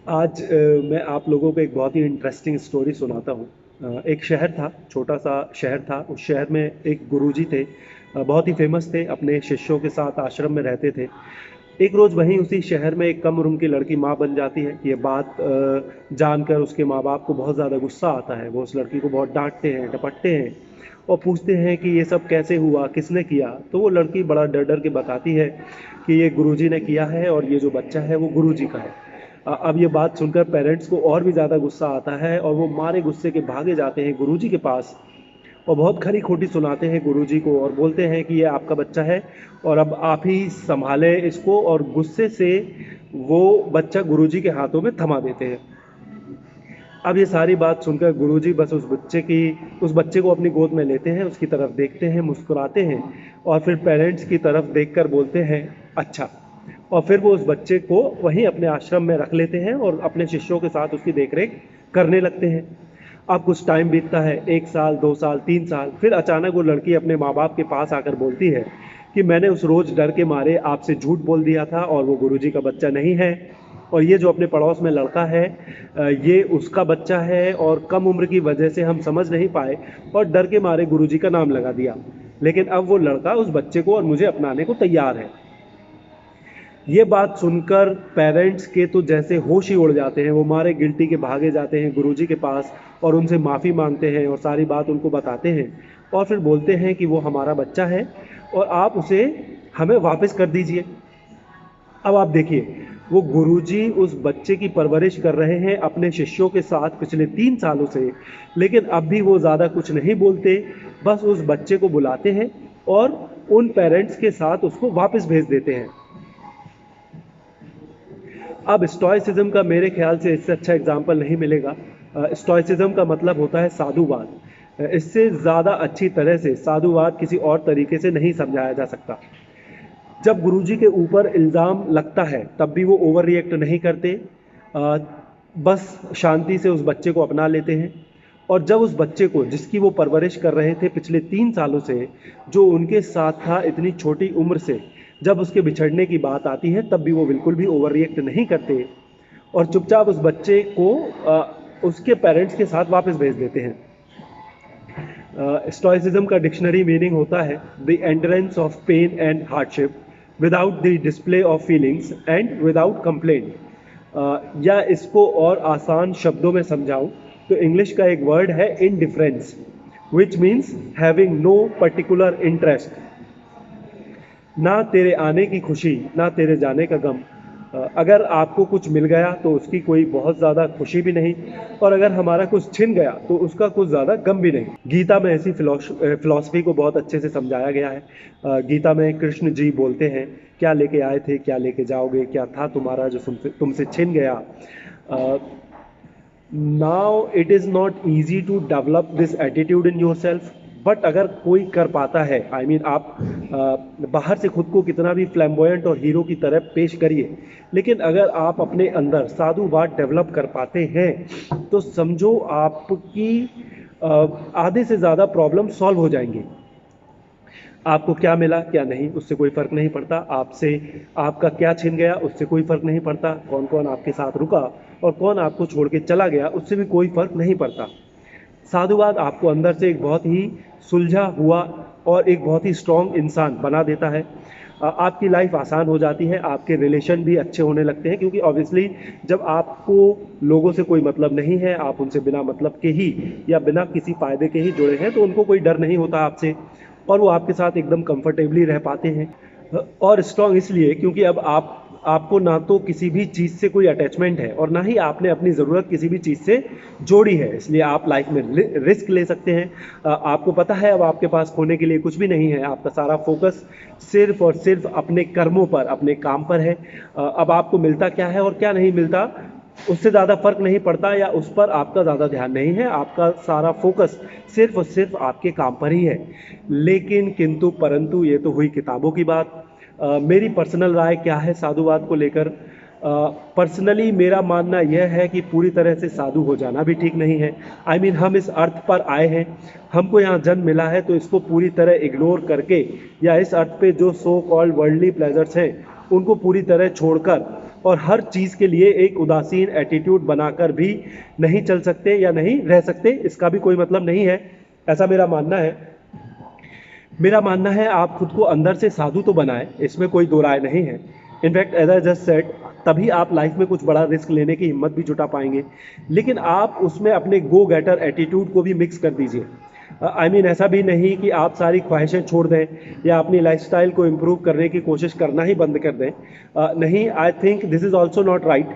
आज मैं आप लोगों को एक बहुत ही इंटरेस्टिंग स्टोरी सुनाता हूँ। एक शहर था, छोटा सा शहर था। उस शहर में एक गुरुजी थे, बहुत ही फेमस थे, अपने शिष्यों के साथ आश्रम में रहते थे। एक रोज़ वहीं उसी शहर में एक कम उम्र की लड़की माँ बन जाती है। ये बात जानकर उसके माँ बाप को बहुत ज़्यादा गुस्सा आता है। वो उस लड़की को बहुत डांटते हैं, डपटते हैं और पूछते हैं कि ये सब कैसे हुआ, किसने किया। तो वो लड़की बड़ा डर डर के बताती है कि ये गुरुजी ने किया है और ये जो बच्चा है वो गुरुजी का है। अब ये बात सुनकर पेरेंट्स को और भी ज़्यादा गुस्सा आता है और वो मारे गुस्से के भागे जाते हैं गुरुजी के पास और बहुत खरी खोटी सुनाते हैं गुरुजी को और बोलते हैं कि ये आपका बच्चा है और अब आप ही संभालें इसको। और गुस्से से वो बच्चा गुरुजी के हाथों में थमा देते हैं। अब ये सारी बात सुनकर गुरुजी बस उस बच्चे को अपनी गोद में लेते हैं, उसकी तरफ देखते हैं, मुस्कुराते हैं और फिर पेरेंट्स की तरफ देखकर बोलते हैं अच्छा। और फिर वो उस बच्चे को वहीं अपने आश्रम में रख लेते हैं और अपने शिष्यों के साथ उसकी देखरेख करने लगते हैं। अब कुछ टाइम बीतता है, 1 साल, 2 साल, 3 साल। फिर अचानक वो लड़की अपने माँ बाप के पास आकर बोलती है कि मैंने उस रोज़ डर के मारे आपसे झूठ बोल दिया था और वो गुरुजी का बच्चा नहीं है। और ये जो अपने पड़ोस में लड़का है, ये उसका बच्चा है और कम उम्र की वजह से हम समझ नहीं पाए और डर के मारे गुरुजी का नाम लगा दिया। लेकिन अब वो लड़का उस बच्चे को और मुझे अपनाने को तैयार है। ये बात सुनकर पेरेंट्स के तो जैसे होश ही उड़ जाते हैं। वो मारे गिल्टी के भागे जाते हैं गुरुजी के पास और उनसे माफ़ी मांगते हैं और सारी बात उनको बताते हैं और फिर बोलते हैं कि वो हमारा बच्चा है और आप उसे हमें वापस कर दीजिए। अब आप देखिए, वो गुरुजी उस बच्चे की परवरिश कर रहे हैं अपने शिष्यों के साथ पिछले 3 सालों से। लेकिन अब भी वो ज़्यादा कुछ नहीं बोलते, बस उस बच्चे को बुलाते हैं और उन पेरेंट्स के साथ उसको वापस भेज देते हैं। अब स्टोइसिज्म का मेरे ख्याल से इससे अच्छा एग्जाम्पल नहीं मिलेगा। स्टोइसिज्म का मतलब होता है साधुवाद। इससे ज़्यादा अच्छी तरह से साधुवाद किसी और तरीके से नहीं समझाया जा सकता। जब गुरुजी के ऊपर इल्ज़ाम लगता है तब भी वो ओवर रिएक्ट नहीं करते, अ, बस शांति से उस बच्चे को अपना लेते हैं। और जब उस बच्चे को, जिसकी वो परवरिश कर रहे थे पिछले 3 सालों से, जो उनके साथ था इतनी छोटी उम्र से, जब उसके बिछड़ने की बात आती है तब भी वो बिल्कुल भी ओवर रिएक्ट नहीं करते और चुपचाप उस बच्चे को उसके पेरेंट्स के साथ वापस भेज देते हैं। स्टोइसिज्म का डिक्शनरी मीनिंग होता है the endurance of pain and hardship without the display of feelings and without complaint. या इसको और आसान शब्दों में समझाऊं तो इंग्लिश का एक वर्ड है indifference, which means having no particular interest. ना तेरे आने की खुशी, ना तेरे जाने का गम। अगर आपको कुछ मिल गया तो उसकी कोई बहुत ज़्यादा खुशी भी नहीं और अगर हमारा कुछ छिन गया तो उसका कुछ ज़्यादा गम भी नहीं। गीता में ऐसी फिलॉसफी को बहुत अच्छे से समझाया गया है। गीता में कृष्ण जी बोलते हैं, क्या लेके आए थे, क्या लेके जाओगे, क्या था तुम्हारा जो तुमसे छिन गया। Now it is not easy to develop this attitude in yourself. But अगर कोई कर पाता है, आई मीन आप बाहर से खुद को कितना भी फ्लैम्बोयेंट और हीरो की तरह पेश करिए, लेकिन अगर आप अपने अंदर साधुवाद डेवलप कर पाते हैं तो समझो आपकी आधे से ज़्यादा प्रॉब्लम सॉल्व हो जाएंगी। आपको क्या मिला क्या नहीं उससे कोई फ़र्क नहीं पड़ता, आपसे आपका क्या छिन गया उससे कोई फ़र्क नहीं पड़ता, कौन कौन आपके साथ रुका और कौन आपको छोड़ के चला गया उससे भी कोई फ़र्क नहीं पड़ता। साधुवाद आपको अंदर से एक बहुत ही सुलझा हुआ और एक बहुत ही स्ट्रॉन्ग इंसान बना देता है। आपकी लाइफ आसान हो जाती है, आपके रिलेशन भी अच्छे होने लगते हैं क्योंकि ऑब्वियसली जब आपको लोगों से कोई मतलब नहीं है, आप उनसे बिना मतलब के ही या बिना किसी फ़ायदे के ही जुड़े हैं तो उनको कोई डर नहीं होता आपसे और वो आपके साथ एकदम कंफर्टेबली रह पाते हैं। और स्ट्रॉन्ग इसलिए क्योंकि अब आपको ना तो किसी भी चीज़ से कोई अटैचमेंट है और ना ही आपने अपनी ज़रूरत किसी भी चीज़ से जोड़ी है, इसलिए आप लाइफ में रिस्क ले सकते हैं। आपको पता है अब आपके पास खोने के लिए कुछ भी नहीं है, आपका सारा फोकस सिर्फ और सिर्फ अपने कर्मों पर, अपने काम पर है। अब आपको मिलता क्या है और क्या नहीं मिलता उससे ज़्यादा फर्क नहीं पड़ता या उस पर आपका ज़्यादा ध्यान नहीं है, आपका सारा फोकस सिर्फ और सिर्फ आपके काम पर ही है। लेकिन किंतु परंतु ये तो हुई किताबों की बात। मेरी पर्सनल राय क्या है साधुवाद को लेकर? पर्सनली मेरा मानना यह है कि पूरी तरह से साधु हो जाना भी ठीक नहीं है। आई मीन हम इस अर्थ पर आए हैं, हमको यहाँ जन्म मिला है तो इसको पूरी तरह इग्नोर करके या इस अर्थ पे जो सो कॉल्ड वर्ल्डली प्लेजर्स हैं उनको पूरी तरह छोड़कर और हर चीज़ के लिए एक उदासीन एटीट्यूड बनाकर भी नहीं चल सकते या नहीं रह सकते, इसका भी कोई मतलब नहीं है, ऐसा मेरा मानना है। मेरा मानना है आप खुद को अंदर से साधु तो बनाएं, इसमें कोई दो राय नहीं है। In fact as I just said, तभी आप लाइफ में कुछ बड़ा रिस्क लेने की हिम्मत भी जुटा पाएंगे, लेकिन आप उसमें अपने गो गेटर एटीट्यूड को भी मिक्स कर दीजिए। आई मीन ऐसा भी नहीं कि आप सारी ख्वाहिशें छोड़ दें या अपनी लाइफस्टाइल को इम्प्रूव करने की कोशिश करना ही बंद कर दें। नहीं, I think this is also not right.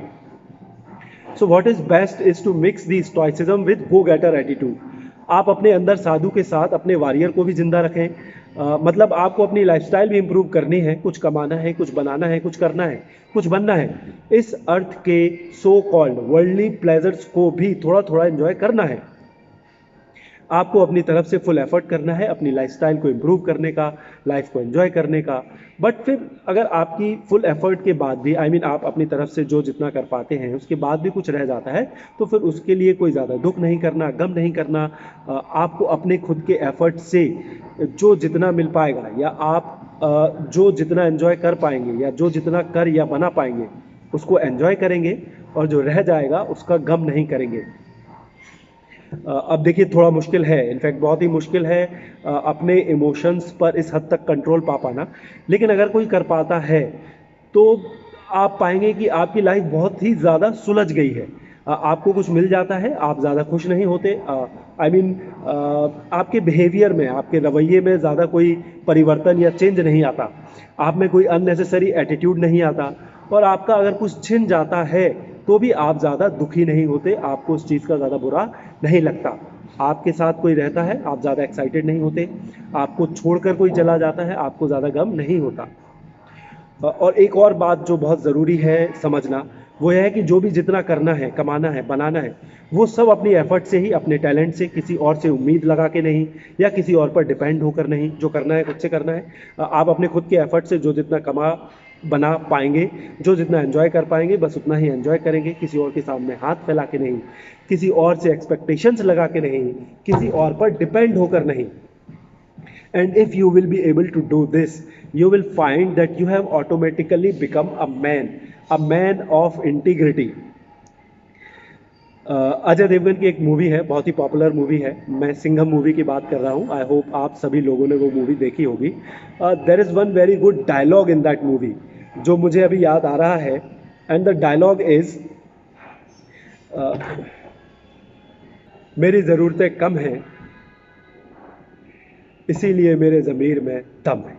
So what is best is to mix the stoicism with go getter attitude. आप अपने अंदर साधु के साथ अपने वॉरियर को भी जिंदा रखें। मतलब आपको अपनी लाइफस्टाइल भी इंप्रूव करनी है, कुछ कमाना है, कुछ बनाना है, कुछ करना है, कुछ बनना है। इस अर्थ के सो कॉल्ड वर्ल्डली प्लेजर्स को भी थोड़ा थोड़ा एंजॉय करना है। आपको अपनी तरफ से फुल एफर्ट करना है अपनी लाइफस्टाइल को इम्प्रूव करने का, लाइफ को एंजॉय करने का। बट फिर अगर आपकी फुल एफर्ट के बाद भी आप अपनी तरफ से जो जितना कर पाते हैं उसके बाद भी कुछ रह जाता है, तो फिर उसके लिए कोई ज़्यादा दुख नहीं करना, गम नहीं करना। आपको अपने खुद के एफर्ट से जो जितना मिल पाएगा या आप जो जितना एंजॉय कर पाएंगे या जो जितना कर या बना पाएंगे उसको एंजॉय करेंगे, और जो रह जाएगा उसका गम नहीं करेंगे। अब देखिए, थोड़ा मुश्किल है, इनफैक्ट बहुत ही मुश्किल है अपने इमोशंस पर इस हद तक कंट्रोल पा पाना, लेकिन अगर कोई कर पाता है तो आप पाएंगे कि आपकी लाइफ बहुत ही ज़्यादा सुलझ गई है। आपको कुछ मिल जाता है, आप ज़्यादा खुश नहीं होते। आपके बिहेवियर में, आपके रवैये में ज़्यादा कोई परिवर्तन या चेंज नहीं आता, आप में कोई अननेसेसरी एटीट्यूड नहीं आता, और आपका अगर कुछ छिन जाता है तो भी आप ज़्यादा दुखी नहीं होते, आपको उस चीज़ का ज़्यादा बुरा नहीं लगता। आपके साथ कोई रहता है, आप ज़्यादा एक्साइटेड नहीं होते, आपको छोड़कर कोई चला जाता है, आपको ज़्यादा गम नहीं होता। और एक और बात जो बहुत ज़रूरी है समझना, वो यह है कि जो भी जितना करना है, कमाना है, बनाना है, वो सब अपनी एफर्ट से ही, अपने टैलेंट से, किसी और से उम्मीद लगा के नहीं या किसी और पर डिपेंड होकर नहीं। जो करना है खुद से करना है। आप अपने खुद के एफर्ट से जो जितना कमा बना पाएंगे, जो जितना एंजॉय कर पाएंगे, बस उतना ही एंजॉय करेंगे। किसी और के सामने हाथ फैला के नहीं, किसी और से एक्सपेक्टेशंस लगा के नहीं, किसी और पर डिपेंड होकर नहीं। And if you will be able to do this, you will find that you have automatically become a man of integrity. Ajay Devgan की एक मूवी है, बहुत ही पॉपुलर मूवी है, मैं सिंघम मूवी की बात कर रहा हूँ। आई होप आप सभी लोगों ने वो मूवी देखी होगी। There is one very good dialogue in that movie जो मुझे अभी याद आ रहा है, एंड द डायलॉग इज, मेरी ज़रूरतें कम हैं इसीलिए मेरे ज़मीर में दम है।